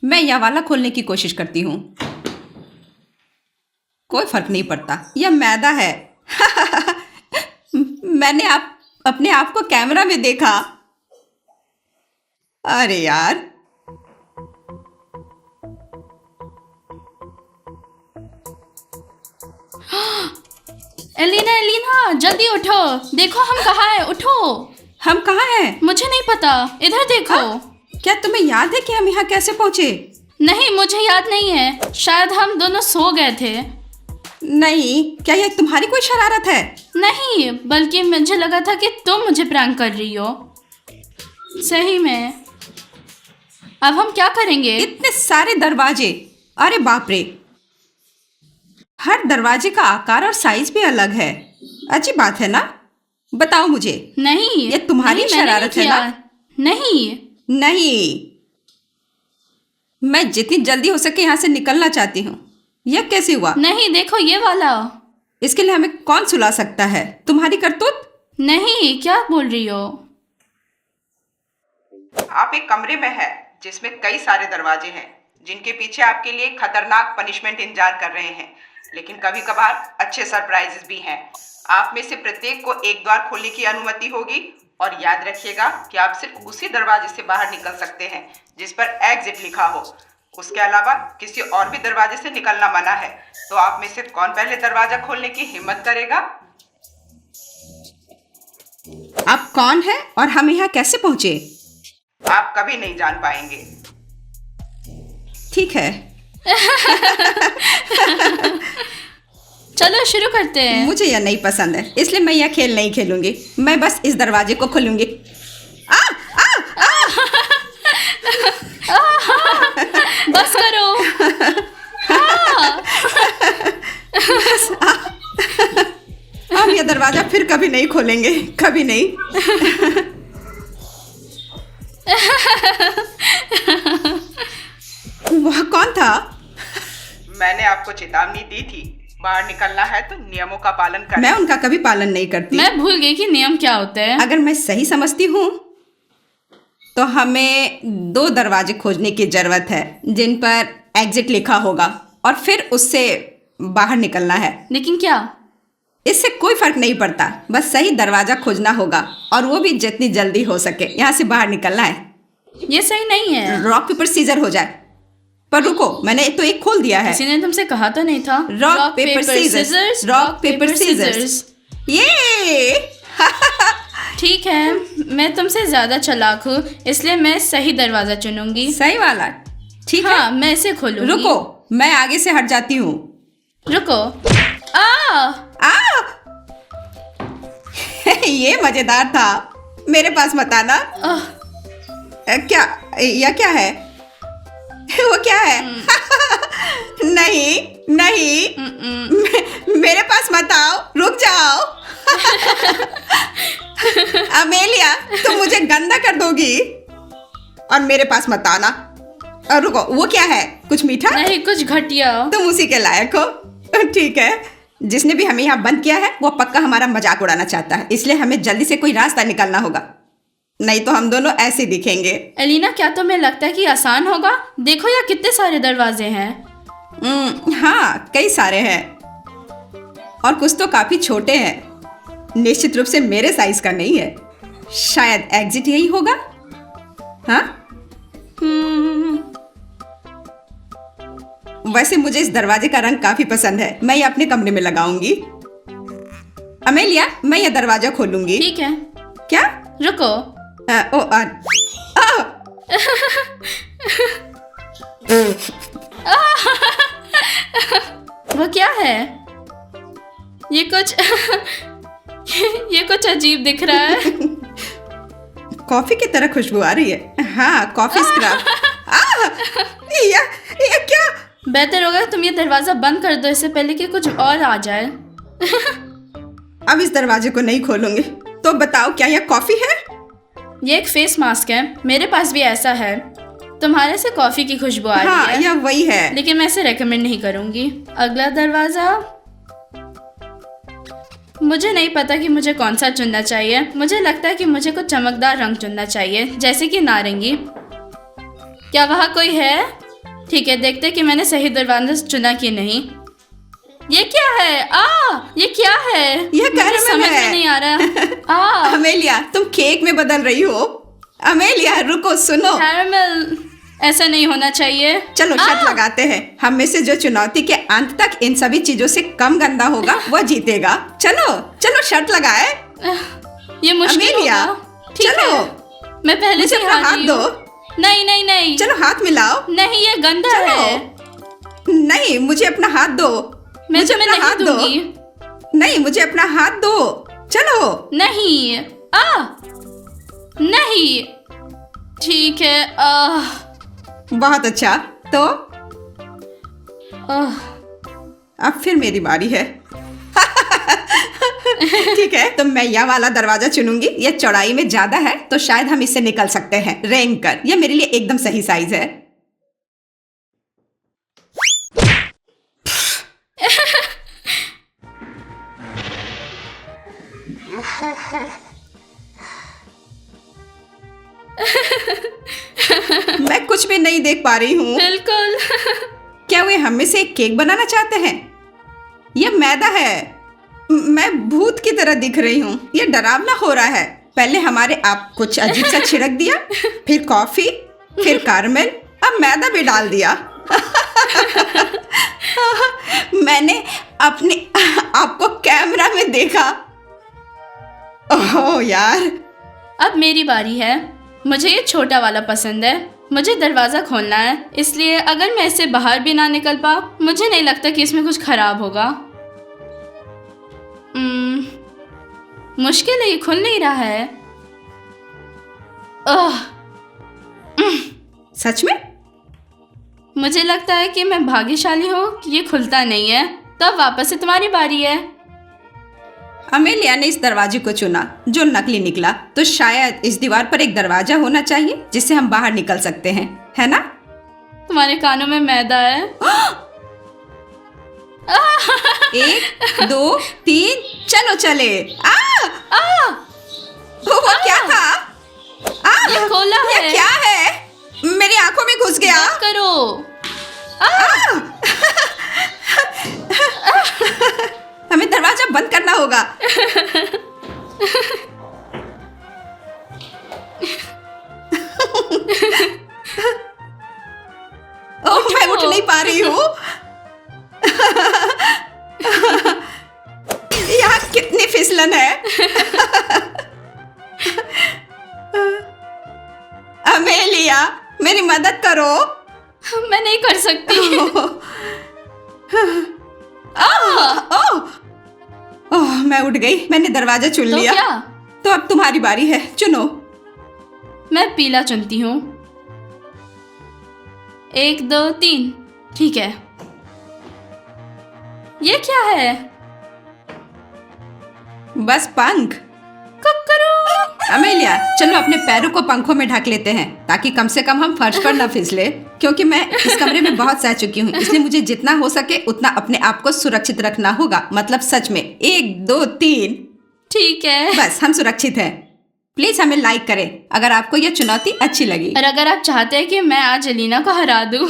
मैं यह वाला खोलने की कोशिश करती हूँ। कोई फर्क नहीं पड़ता, यह मैदा है। मैंने अपने आप को कैमरा में देखा। अरे यार, एलिना एलिना जल्दी उठो, देखो हम कहाँ हैं, उठो। हम कहाँ हैं? मुझे नहीं पता, इधर देखो। क्या तुम्हें याद है कि हम यहाँ कैसे पहुँचे? नहीं, मुझे याद नहीं है, शायद हम दोनों सो गए थे। नहीं, क्या यह तुम्हारी कोई शरारत है? नहीं, बल्कि मुझे लगा था कि तुम मुझे प्रैंक कर रही हो। सही में। अब हम क्या करेंगे? इतने सारे दरवाजे, अरे बाप रे। हर दरवाजे का आकार और साइज भी अलग है। अच्छी बात है ना? बताओ मुझे। नहीं, ये तुम्हारी नहीं, मैंने शरारत नहीं है किया। ना? नहीं नहीं, मैं जितनी जल्दी हो सके यहाँ से निकलना चाहती हूँ। यह कैसे हुआ? नहीं, देखो ये वाला। इसके लिए हमें कौन सुला सकता है? तुम्हारी करतूत? नहीं, क्या बोल रही हो? आप एक कमरे में हैं जिसमें कई सारे दरवाजे हैं जिनके पीछे आपके लिए खतरनाक पनिशमेंट इंतजार कर रहे हैं, लेकिन कभी कभार अच्छे सरप्राइजेस भी हैं। आप में से प्रत्येक को एक द्वार खोलने की अनुमति होगी और याद रखिएगा कि आप सिर्फ उसी दरवाजे से बाहर निकल सकते हैं जिस पर एग्जिट लिखा हो। उसके अलावा किसी और भी दरवाजे से निकलना मना है। तो आप में से कौन पहले दरवाजा खोलने की हिम्मत करेगा? आप कौन हैं और हम यहाँ कैसे पहुंचे? आप कभी नहीं जान पाएंगे। ठीक है, चलो शुरू करते हैं। मुझे यह नहीं पसंद है, इसलिए मैं यह खेल नहीं खेलूंगी। मैं बस इस दरवाजे को खोलूंगी। बस करो। हम यह दरवाजा फिर कभी नहीं खोलेंगे, कभी नहीं। वह कौन था? मैंने आपको चेतावनी दी थी, बाहर निकलना है तो नियमों का पालन करें। मैं उनका कभी पालन नहीं करती। मैं भूल गई कि नियम क्या होते हैं। अगर मैं सही समझती हूँ तो हमें 2 दरवाजे खोजने की जरूरत है जिन पर एग्जिट लिखा होगा और फिर उससे बाहर निकलना है। लेकिन क्या? इससे कोई फर्क नहीं पड़ता, बस सही दरवाजा खोजना होगा और वो भी जितनी जल्दी हो सके। यहाँ से बाहर निकलना है। ये सही नहीं है। रॉक पेपर सीजर हो जाए। पर रुको, मैंने तो एक खोल दिया है। किसी ने तुमसे कहा तो नहीं था? Rock paper scissors, rock paper scissors. ये ठीक है, मैं तुमसे ज्यादा चालाक हूँ, इसलिए मैं सही दरवाजा चुनूंगी। सही वाला? ठीक है। हाँ, मैं इसे खोलूंगी। रुको, मैं आगे से हट जाती हूँ। रुको। ये मजेदार था। मेरे पास मत आना। क्या? यह क्या है? वो क्या है? नहीं नहीं, मेरे पास मत आओ, रुक जाओ। अमेलिया, तुम मुझे गंदा कर दोगी। और मेरे पास मत आना। रुको, वो क्या है? कुछ मीठा? नहीं, कुछ घटिया। तुम उसी के लायक हो। ठीक है, जिसने भी हमें यहाँ बंद किया है वो पक्का हमारा मजाक उड़ाना चाहता है, इसलिए हमें जल्दी से कोई रास्ता निकालना होगा, नहीं तो हम दोनों ऐसे दिखेंगे। एलिना, क्या तुम्हें लगता है कि आसान होगा? देखो यहाँ कितने सारे दरवाजे हैं। हाँ, कई सारे हैं और कुछ तो काफी छोटे हैं। निश्चित रूप से मेरे साइज का नहीं है। शायद एग्जिट यही होगा। हाँ, वैसे मुझे इस दरवाजे का रंग काफी पसंद है। मैं ये अपने कमरे में लगाऊंगी। अमेलिया, मैं ये दरवाजा खोलूंगी। ठीक है। क्या? रुको। वो क्या है? ये कुछ ये कुछ अजीब दिख रहा है। कॉफी की तरह खुशबू आ रही है। हाँ, कॉफी स्क्रब। ये क्या? बेहतर होगा तुम ये दरवाजा बंद कर दो इससे पहले कि कुछ और आ जाए। अब इस दरवाजे को नहीं खोलूंगी। तो बताओ, क्या यह कॉफी है? ये एक फेस मास्क है, मेरे पास भी ऐसा है। तुम्हारे से कॉफी की खुशबू आ रही है। यह वही है, लेकिन मैं इसे रेकमेंड नहीं करूंगी। अगला दरवाजा, मुझे नहीं पता कि मुझे कौन सा चुनना चाहिए। मुझे लगता है कि मुझे कुछ चमकदार रंग चुनना चाहिए, जैसे कि नारंगी। क्या वहाँ कोई है? ठीक है, देखते हैं कि मैंने सही दरवाजा चुना कि नहीं। ये क्या है? ये क्या है? यह मुझे कैरमल समझ है। में नहीं आ रहा। अमेलिया, तुम केक में बदल रही हो। अमेलिया रुको, सुनो। कैरमल, ऐसा नहीं होना चाहिए। चलो शर्त लगाते हैं, हम में से जो चुनौती के अंत तक इन सभी चीजों से कम गंदा होगा वो जीतेगा। चलो चलो शर्त लगाए। ये मुश्किल अमेलिया, होगा। ठीक चलो। है, मैं पहले से मुझे अपना हार हाथ रही दो। हूँ। नहीं नहीं नहीं, चलो हाथ मिलाओ। नहीं, ये गंदा चलो। है। नहीं, मुझे अपना हाथ दो। मैं मुझे तुम्हें अपना नहीं हाथ दो। दूंगी। नहीं, मुझे अपना हाथ दो। चलो। नहीं। नहीं। ठीक है। बहुत अच्छा, तो आह, अब फिर मेरी बारी है। ठीक है, तो मैं यह वाला दरवाजा चुनूंगी। यह चौड़ाई में ज्यादा है तो शायद हम इससे निकल सकते हैं। रेंग कर, यह मेरे लिए एकदम सही साइज है। मैं कुछ भी नहीं देख पा रही हूँ। बिल्कुल। क्या वे हम में से एक केक बनाना चाहते हैं? यह मैदा है। मैं भूत की तरह दिख रही हूँ। यह डरावना हो रहा है। पहले हमारे आप कुछ अजीब सा छिड़क दिया, फिर कॉफी, फिर कारमेल, अब मैदा भी डाल दिया। मैंने अपने आप को कैमरा में देखा। ओह यार। अब मेरी बारी है। मुझे ये छोटा वाला पसंद है। मुझे दरवाज़ा खोलना है, इसलिए अगर मैं इससे बाहर भी ना निकल पाऊँ, मुझे नहीं लगता कि इसमें कुछ खराब होगा। मुश्किल है, ये खुल नहीं रहा है। सच में? मुझे लगता है कि मैं भाग्यशाली हूँ कि ये खुलता नहीं है। तो अब वापस से तुम्हारी बारी है। अमेलिया ने इस दरवाजे को चुना जो नकली निकला, तो शायद इस दीवार पर एक दरवाजा होना चाहिए जिससे हम बाहर निकल सकते हैं, है ना? तुम्हारे कानों में मैदा है। 1 2 3 चलो चले। वो क्या था? ये खोला ये है। क्या है? मेरी आंखों में घुस गया। बंद करो। हमें दरवाजा बंद करना होगा। ओह, मैं उठ नहीं पा रही हूँ। यहाँ कितनी फिसलन है। अमेलिया, मेरी मदद करो। मैं नहीं कर सकती। ओह, मैं उठ गई। मैंने दरवाजा चुन तो लिया। क्या? तो अब तुम्हारी बारी है, चुनो। मैं पीला चुनती हूँ। 1 2 3। ठीक है। ये क्या है? बस पंख। कुकरू। अमेलिया, चलो अपने पैरों को पंखों में ढक लेते हैं ताकि कम से कम हम फर्श पर न फिसले, क्योंकि मैं इस कमरे में बहुत सह चुकी हूँ, इसलिए मुझे जितना हो सके उतना अपने आप को सुरक्षित रखना होगा। मतलब सच में। 1 2 3। ठीक है। बस हम सुरक्षित हैं। प्लीज हमें लाइक करें अगर आपको यह चुनौती अच्छी लगी, और अगर आप चाहते हैं कि मैं आज अलीना को हरा दूं।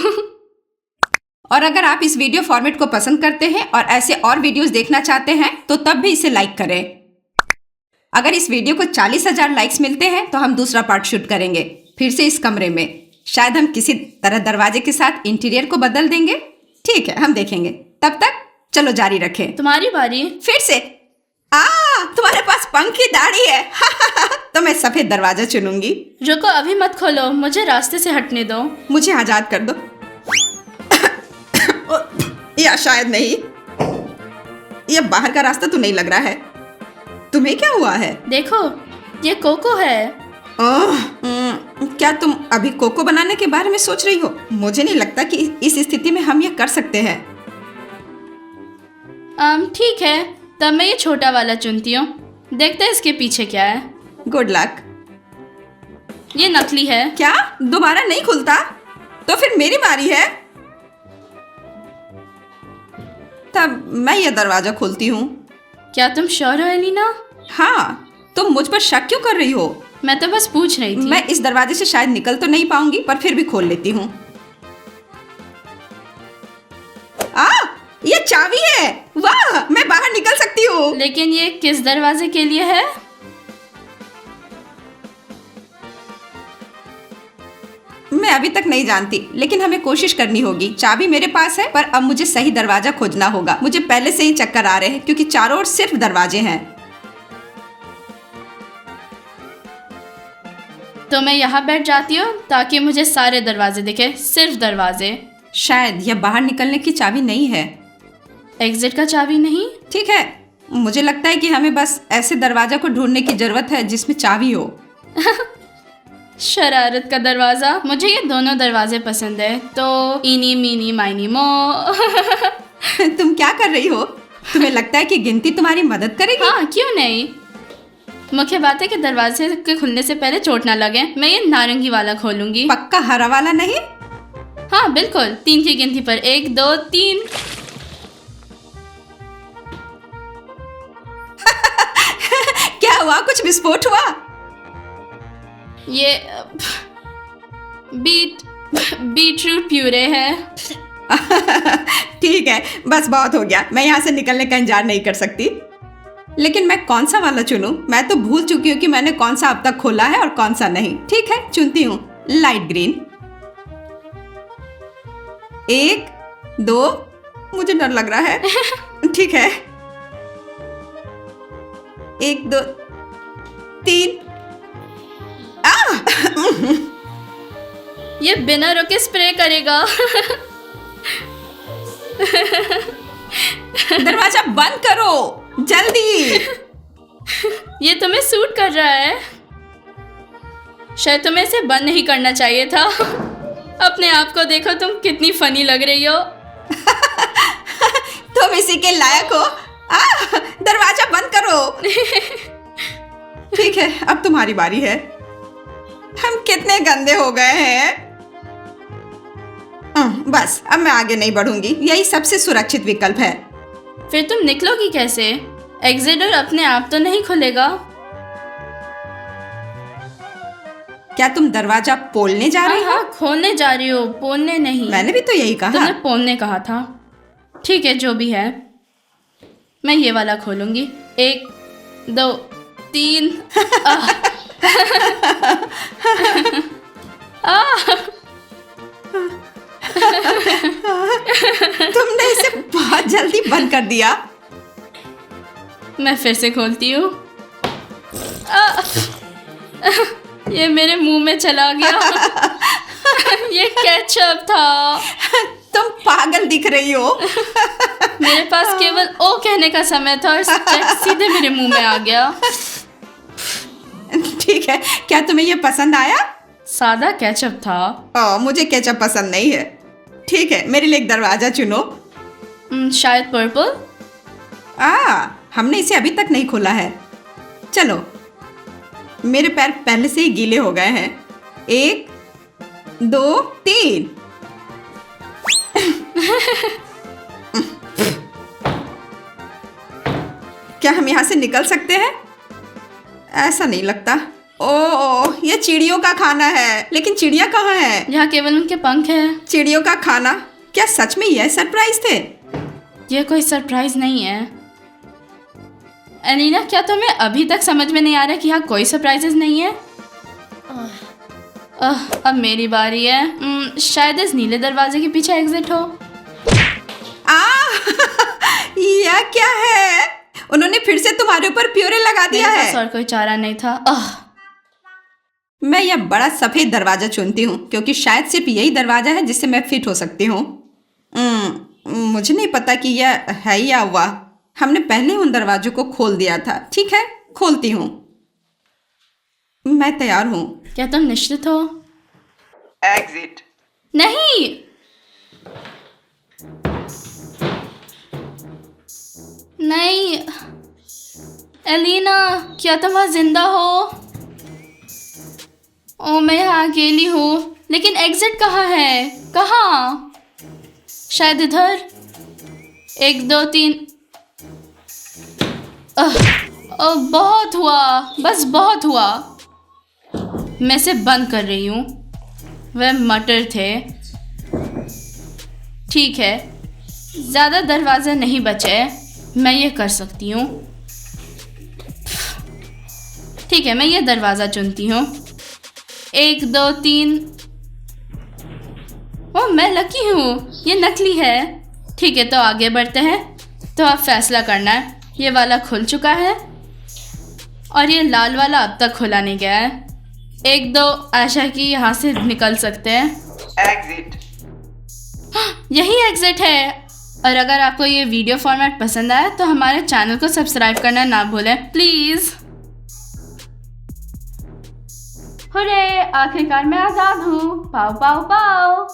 और अगर आप इस वीडियो फॉर्मेट को पसंद करते हैं और ऐसे और वीडियोस देखना चाहते हैं तो तब भी इसे लाइक करें। अगर इस वीडियो को 40,000 लाइक्स मिलते हैं तो हम दूसरा पार्ट शूट करेंगे, फिर से इस कमरे में। शायद हम किसी तरह दरवाजे के साथ इंटीरियर को बदल देंगे। ठीक है, हम देखेंगे। तब तक चलो जारी रखें। तुम्हारी बारी। फिर से। तुम्हारे पास पंख की दाढ़ी है। तो मैं सफेद दरवाजा चुनूंगी। रुको, अभी मत खोलो, मुझे रास्ते से हटने दो। मुझे आजाद कर दो। या शायद नहीं, यह बाहर का रास्ता तो नहीं लग रहा है। तुम्हें क्या हुआ है? देखो, ये कोको है। क्या तुम अभी कोको बनाने के बारे में सोच रही हो? मुझे नहीं लगता कि इस स्थिति में हम यह कर सकते हैं। ठीक है, तब मैं ये छोटा वाला चुनती हूँ। देखते हैं इसके पीछे क्या है। Good luck. ये नकली है। क्या दोबारा नहीं खुलता? तो फिर मेरी बारी है। तब मैं यह दरवाजा खोलती हूँ। क्या तुम श्योर हो एलिना? हाँ, तुम मुझ पर शक क्यों कर रही हो? मैं तो बस पूछ रही थी। मैं इस दरवाजे से शायद निकल तो नहीं पाऊंगी, पर फिर भी खोल लेती हूँ। चाबी है। वाह, मैं बाहर निकल सकती हूँ। लेकिन ये किस दरवाजे के लिए है? मैं अभी तक नहीं जानती, लेकिन हमें कोशिश करनी होगी। चाबी मेरे पास है, पर अब मुझे सही दरवाजा खोजना होगा। मुझे पहले से ही चक्कर आ रहे हैं क्योंकि चारों ओर सिर्फ दरवाजे हैं। तो मैं यहाँ बैठ जाती हूँ ताकि मुझे सारे दरवाजे दिखे, सिर्फ दरवाजे। शायद यह बाहर निकलने की चाबी नहीं है। एग्जिट का चाबी नहीं? ठीक है, मुझे लगता है कि हमें बस ऐसे दरवाजा को ढूंढने की जरूरत है जिसमें चाबी हो। शरारत का दरवाजा। मुझे ये दोनों दरवाजे पसंद है, तो इनी मीनी माइनी मो। तुम क्या कर रही हो? तुम्हें लगता है कि गिनती तुम्हारी मदद करेगी? हाँ, क्यों नहीं। मुख्य बात है कि दरवाजे के खुलने से पहले चोट ना लगे। मैं ये नारंगी वाला खोलूंगी। पक्का हरा वाला नहीं? हाँ बिल्कुल, 3 की गिनती पर 1 2 3। क्या हुआ? कुछ विस्फोट हुआ? ये बीटरूट प्यूरे है। ठीक है, बस बहुत हो गया। मैं यहाँ से निकलने का इंतजार नहीं कर सकती। लेकिन मैं कौन सा वाला चुनूं? मैं तो भूल चुकी हूँ कि मैंने कौन सा अब तक खोला है और कौन सा नहीं। ठीक है, चुनती हूँ लाइट ग्रीन। 1 2, मुझे डर लग रहा है। ठीक है, 1 2 3। ये बिना रुके स्प्रे करेगा। दरवाजा बंद करो जल्दी। ये तुम्हें सूट कर रहा है। शायद तुम्हें इसे बंद नहीं करना चाहिए था। अपने आप को देखो, तुम कितनी फनी लग रही हो। तुम इसी के लायक हो। दरवाजा बंद करो। ठीक है, अब तुम्हारी बारी है। हम कितने गंदे हो गए हैं। बस अब मैं आगे नहीं बढ़ूंगी। यही सबसे सुरक्षित विकल्प है। फिर तुम निकलोगी कैसे? एग्जिट डोर अपने आप तो नहीं खुलेगा। क्या तुम दरवाजा पोलने जा रही हो? हाँ, खोलने जा रही हो, पोलने नहीं। मैंने भी तो यही कहा। तुमने पोलने कहा था। ठीक है, जो भी है, मैं ये वाला खोलूंगी। 1 2 3। तुमने इसे बहुत जल्दी बंद कर दिया। मैं फिर से खोलती हूँ। ये मेरे मुंह में चला गया। ये केचप था। तुम पागल दिख रही हो। मेरे पास केवल ओ कहने का समय था और सीधे मेरे मुंह में आ गया। ठीक है, क्या तुम्हें ये पसंद आया? सादा केचप था। मुझे केचप पसंद नहीं है। ठीक है, मेरे लिए एक दरवाजा चुनो। शायद पर्पल। हमने इसे अभी तक नहीं खोला है। चलो, मेरे पैर पहले से ही गीले हो गए हैं। 1 2 3। क्या हम यहाँ से निकल सकते हैं? ऐसा नहीं लगता। ओह, ये चिड़ियों का खाना है। लेकिन चिड़िया कहाँ है? यहाँ केवल उनके पंख हैं। चिड़ियों का खाना? क्या सच में यह सरप्राइज थे? यह कोई सरप्राइज नहीं है। एलिना, क्या तुम्हें अभी तक समझ में नहीं आ रहा कि यहाँ कोई सरप्राइजेस नहीं है? अब मेरी बारी है। शायद इस नीले दरवाजे के पीछे एग्जिट हो। यह क्या है? उन्होंने फिर से तुम्हारे ऊपर प्योरे लगा दिया है। मेरे पास और कोई चारा नहीं था। मैं यह बड़ा सफेद दरवाजा चुनती हूँ क्योंकि शायद सिर्फ यही दरवाजा है जिससे मैं फिट हो सकती हूँ। मुझे नहीं पता कि यह है या हुआ। हमने पहले उन दरवाजों को खोल दिया था। ठीक है, खोलती हूँ। मैं तैयार हूँ। क्या तुम निश्चित हो? एग्जिट। नहीं, नहीं। एलिना, क्या तुम वहाँ जिंदा हो? ओ, मैं यहाँ अकेली हूँ। लेकिन एग्जिट कहाँ है? कहाँ? शायद इधर। 1 2 3। बहुत हुआ, बस बहुत हुआ। मैं इसे बंद कर रही हूँ। वह मटर थे। ठीक है, ज़्यादा दरवाजे नहीं बचे, मैं ये कर सकती हूँ। ठीक है, मैं ये दरवाज़ा चुनती हूँ। 1 2 3। ओह, मैं लकी हूँ, ये नकली है। ठीक है, तो आगे बढ़ते हैं। तो अब फैसला करना है। ये वाला खुल चुका है और ये लाल वाला अब तक खुला नहीं गया है। 1 2, आशा कि यहाँ से निकल सकते हैं। एग्जिट। यही एग्जिट है। और अगर आपको ये वीडियो फॉर्मेट पसंद आया तो हमारे चैनल को सब्सक्राइब करना ना भूलें प्लीज़। हुर्रे, आखिरकार मैं आज़ाद हूँ। पाओ पाओ पाओ।